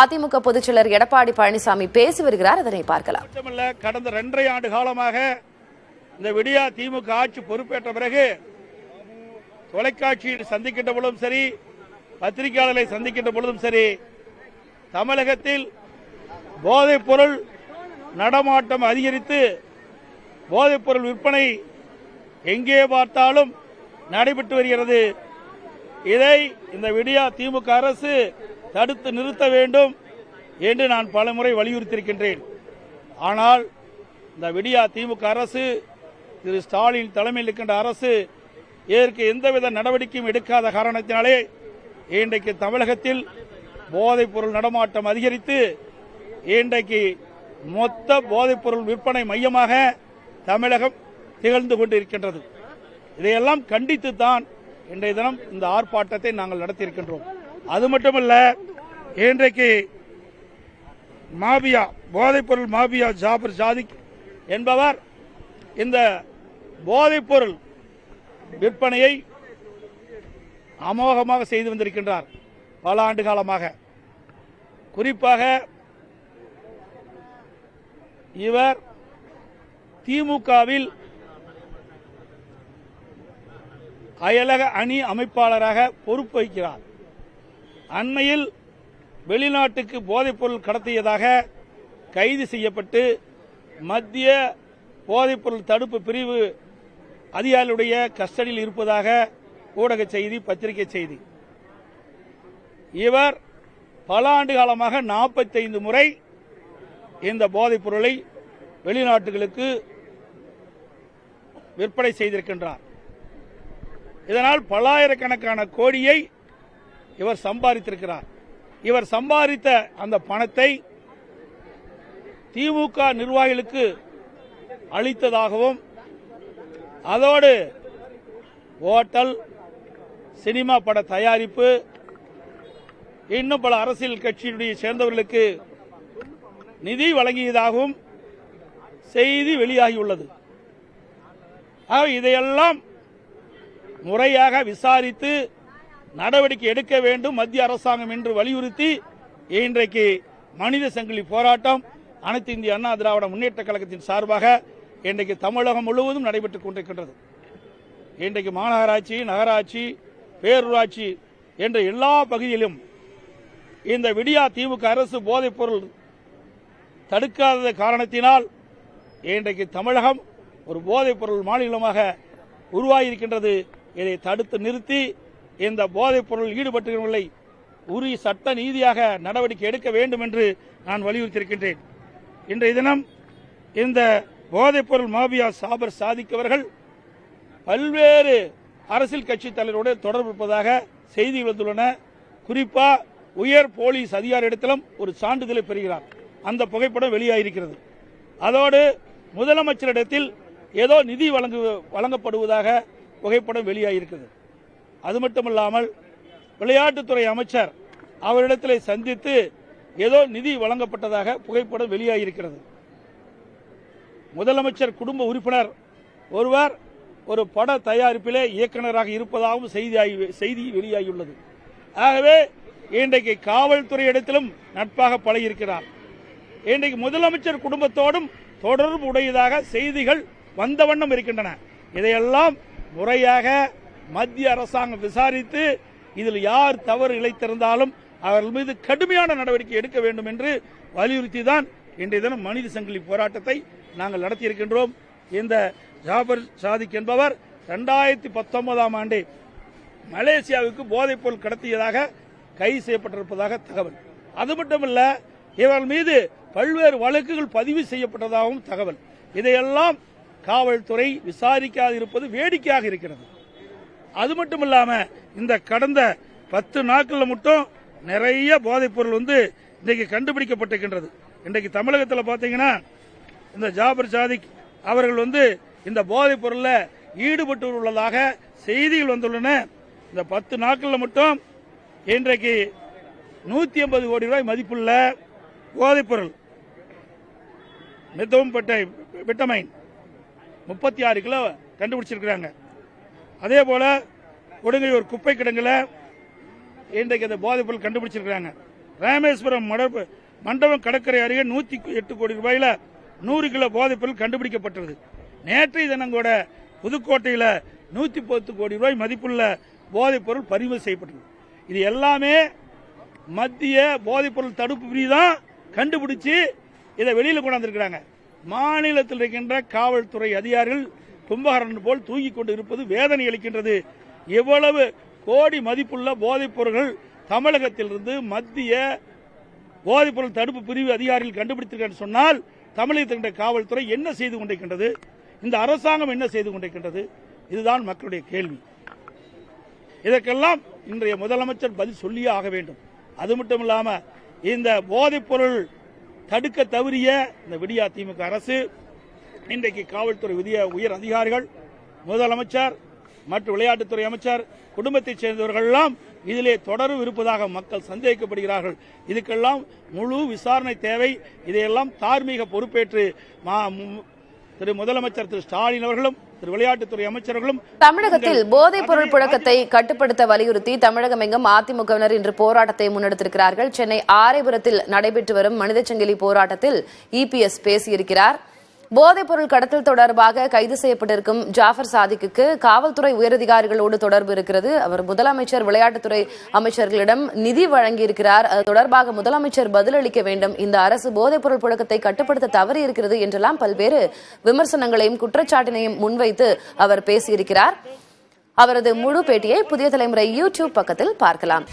அதிமுக பொதுச்செயலர் எடப்பாடி பழனிசாமி பேசி வருகிறார். அதனை பார்க்கலாம். கடந்த 2.5 ஆண்டு காலமாக இந்த விடியா திமுக ஆட்சி பொறுப்பேற்ற பிறகு தொலைக்காட்சியில் சந்திக்கின்ற பொழுதும் சரி, பத்திரிகையாளர்களை சந்திக்கின்ற பொழுதும் சரி, தமிழகத்தில் போதைப் பொருள் நடமாட்டம் அதிகரித்து போதைப் பொருள் விற்பனை எங்கே பார்த்தாலும் நடைபெற்று வருகிறது. இதை இந்த விடியா திமுக அரசு தடுத்து நிறுத்த வேண்டும் என்று நான் பலமுறை வலியுறுத்தியிருக்கின்றேன். ஆனால் இந்த விடியா திமுக அரசு, திரு ஸ்டாலின் தலைமையில் இருக்கின்ற அரசு இதற்கு எந்தவித நடவடிக்கையும் எடுக்காத காரணத்தினாலே இன்றைக்கு தமிழகத்தில் போதைப் பொருள் நடமாட்டம் அதிகரித்து இன்றைக்கு மொத்த போதைப் பொருள் விற்பனை மையமாக தமிழகம் திகழ்ந்து கொண்டிருக்கின்றது. இதையெல்லாம் கண்டித்துத்தான் இன்றைய தினம் இந்த ஆர்ப்பாட்டத்தை நாங்கள் நடத்தியிருக்கின்றோம். அது மட்டுமல்ல, இன்றைக்கு மாபியா, போதைப் பொருள் மாபியா ஜாபர் சாதிக் என்பவர் இந்த போதைப் பொருள் விற்பனையை அமோகமாக செய்து வந்திருக்கின்றார் பல ஆண்டு காலமாக. குறிப்பாக இவர் திமுகவில் அயலக அணி அமைப்பாளராக பொறுப்பு வகிக்கிறார். அண்மையில் வெளிநாட்டுக்கு போதைப் பொருள் கடத்தியதாக கைது செய்யப்பட்டு மத்திய போதைப் பொருள் தடுப்பு பிரிவு அதிகாரிகளுடைய கஸ்டடியில் இருப்பதாக ஊடக செய்தி, பத்திரிகை செய்தி. இவர் பல ஆண்டு காலமாக 45 முறை இந்த போதைப் பொருளை வெளிநாட்டுகளுக்கு விற்பனை செய்திருக்கின்றார். இதனால் பல்லாயிரக்கணக்கான கோடியை இவர் சம்பாதித்திருக்கிறார். இவர் சம்பாதித்த அந்த பணத்தை திமுக நிர்வாகிகளுக்கு அளித்ததாகவும், அதோடு ஓட்டல், சினிமா பட தயாரிப்பு, இன்னும் பல அரசியல் கட்சியினுடைய சேர்ந்தவர்களுக்கு நிதி வழங்கியதாகவும் செய்தி வெளியாகியுள்ளது. இதையெல்லாம் முறையாக விசாரித்து நடவடிக்கை எடுக்க வேண்டும் மத்திய அரசாங்கம் என்று வலியுறுத்தி இன்றைக்கு மனித சங்கிலி போராட்டம் அனைத்து இந்திய அண்ணா திராவிட முன்னேற்ற கழகத்தின் சார்பாக இன்றைக்கு தமிழகம் முழுவதும் நடைபெற்றுக் கொண்டிருக்கின்றது. இன்றைக்கு மாநகராட்சி, நகராட்சி, பேரூராட்சி என்ற எல்லா பகுதியிலும் இந்த விடியா திமுக அரசு போதைப் பொருள் தடுக்காத காரணத்தினால் இன்றைக்கு தமிழகம் ஒரு போதைப் பொருள் மாநிலமாக உருவாகியிருக்கின்றது. இதை தடுத்து நிறுத்தி இந்த போதைப் பொருள் ஈடுபட்டுள்ளவர்களை உரிய சட்ட நீதியாக நடவடிக்கை எடுக்க வேண்டும் என்று நான் வலியுறுத்தியிருக்கின்றேன். இன்றைய தினம் இந்த போதைப் பொருள் மாபியா ஜாபர் சாதிக் அவர்கள் பல்வேறு அரசியல் கட்சி தலைவரோடு தொடர்பு இருப்பதாக செய்திகள் வந்துள்ளன. குறிப்பா உயர் போலீஸ் அதிகாரியிடத்திலும் ஒரு சான்றிதழை பெறுகிறார். அந்த புகைப்படம் வெளியாகியிருக்கிறது. அதோடு முதலமைச்சரிடத்தில் ஏதோ நிதி வழங்கப்படுவதாக புகைப்படம் வெளியாகியிருக்கிறது. அது மட்டுமல்லாமல் விளையாட்டுத்துறை அமைச்சர் அவரிடத்தில் சந்தித்து ஏதோ நிதி வழங்கப்பட்டதாக புகைப்படம் வெளியாகியிருக்கிறது. முதலமைச்சர் குடும்ப உறுப்பினர் ஒருவர் ஒரு பட தயாரிப்பிலே இயக்குநராக இருப்பதாகவும் செய்தி வெளியாகியுள்ளது. ஆகவே இன்றைக்கு காவல்துறை இடத்திலும் நட்பாக பழகியிருக்கிறார். இன்றைக்கு முதலமைச்சர் குடும்பத்தோடும் தொடர்பு உடையதாக செய்திகள் வந்த வண்ணம் இருக்கின்றன. இதையெல்லாம் முறையாக மத்திய அரசாங்கம் விசாரித்து இதில் யார் தவறு இழைத்திருந்தாலும் அவர்கள் மீது கடுமையான நடவடிக்கை எடுக்க வேண்டும் என்று வலியுறுத்தி தான் இன்றைய தினம் மனித சங்கிலி போராட்டத்தை நாங்கள் நடத்தியிருக்கின்றோம். இந்த ஜாபர் சாதிக் என்பவர் 2019ஆம் ஆண்டு மலேசியாவுக்கு போதைப் பொருள் கடத்தியதாக கைது செய்யப்பட்டிருப்பதாக தகவல். அது மட்டுமல்ல, இவர்கள் மீது பல்வேறு வழக்குகள் பதிவு செய்யப்பட்டதாகவும் தகவல். இதையெல்லாம் காவல்துறை விசாரிக்காது இருப்பது வேடிக்கையாக இருக்கிறது. அது மட்டுமில்லாம இந்த கடந்த 10 நாட்களில் மட்டும் நிறைய போதைப் பொருள் இன்றைக்கு கண்டுபிடிக்கப்பட்டிருக்கின்றது. இன்றைக்கு தமிழகத்தில் பார்த்தீங்கன்னா இந்த ஜாபர் சாதிக் அவர்கள் இந்த போதைப் பொருளில் ஈடுபட்டு உள்ளதாக செய்திகள் வந்துள்ளன. இந்த 10 நாட்களில் மட்டும் இன்றைக்கு 150 கோடி ரூபாய் மதிப்புள்ள போதைப் பொருள் விட்டமைன் 36 கிலோ கண்டுபிடிச்சிருக்கிறாங்க. அதே போல கொடுங்கையூர் குப்பை கிடங்குல இன்றைக்கு அந்த போதைப் பொருள் கண்டுபிடிச்சிருக்கிறாங்க. ராமேஸ்வரம் மண்டபம் கடற்கரை அருகே 108 கோடி ரூபாயில 100 கிலோ போதைப் பொருள் கண்டுபிடிக்கப்பட்டது. நேற்றைய தினம் கூட புதுக்கோட்டையில் 110 கோடி ரூபாய் மதிப்புள்ள போதைப் பொருள் பறிமுதல் செய்யப்பட்டது. இது எல்லாமே மத்திய போதைப் பொருள் தடுப்பு பிரிவு தான் கண்டுபிடிச்சு இதை வெளியில் கொண்டாந்துருக்கிறாங்க. மாநிலத்தில் இருக்கின்ற காவல்துறை அதிகாரிகள் கும்பகரன் போல் தூங்கிக் கொண்டு இருப்பது வேதனை அளிக்கின்றது. எவ்வளவு கோடி மதிப்புள்ள போதைப் பொருட்கள் தமிழகத்திலிருந்து மத்திய போதைப் பொருள் தடுப்பு பிரிவு அதிகாரிகள் கண்டுபிடித்திருக்கிறார் சொன்னால் தமிழகத்தின் காவல்துறை என்ன செய்து கொண்டிருக்கின்றது, இந்த அரசாங்கம் என்ன செய்து கொண்டிருக்கின்றது? இதுதான் மக்களுடைய கேள்வி. இதற்கெல்லாம் இன்றைய முதலமைச்சர் பதில் சொல்லியே ஆக வேண்டும். அது மட்டும் இல்லாம இந்த போதைப் பொருள் தடுக்க தவறிய இந்த விடியா திமுக அரசு இன்றைக்கு காவல்துறை உயர் அதிகாரிகள், முதலமைச்சர் மற்றும் விளையாட்டுத்துறை அமைச்சர், குடும்பத்தைச் சேர்ந்தவர்கள் எல்லாம் இதிலே தொடர்பு இருப்பதாக மக்கள் சந்தேகிக்கப்படுகிறார்கள். இதுக்கெல்லாம் முழு விசாரணை தேவை. இதையெல்லாம் தார்மீக பொறுப்பேற்று திரு முதலமைச்சர் திரு ஸ்டாலின் அவர்களும் திரு விளையாட்டுத்துறை அமைச்சர்களும் தமிழகத்தில் போதைப் பொருள் புழக்கத்தை கட்டுப்படுத்த வலியுறுத்தி தமிழகம் எங்கும் அதிமுகவினர் இன்று போராட்டத்தை முன்னெடுத்திருக்கிறார்கள். சென்னை ஆரைபுரத்தில் நடைபெற்று வரும் மனித சங்கிலி போராட்டத்தில் இபிஎஸ் பேசியிருக்கிறார். போதைப் பொருள் கடத்தல் தொடர்பாக கைது செய்யப்பட்டிருக்கும் ஜாஃபர் சாதிக்கு காவல்துறை உயரதிகாரிகளோடு தொடர்பு இருக்கிறது. அவர் முதலமைச்சர் விளையாட்டுத்துறை அமைச்சர்களிடம் நிதி வழங்கியிருக்கிறார். அது தொடர்பாக முதலமைச்சர் பதிலளிக்க வேண்டும். இந்த அரசு போதைப் பொருள் புழக்கத்தை கட்டுப்படுத்த தவறி இருக்கிறது என்றெல்லாம் பல்வேறு விமர்சனங்களையும் குற்றச்சாட்டினையும் முன்வைத்து அவர் பேசியிருக்கிறார். அவரது முழு பேட்டியை புதிய தலைமுறை யூடியூப் பக்கத்தில் பார்க்கலாம்.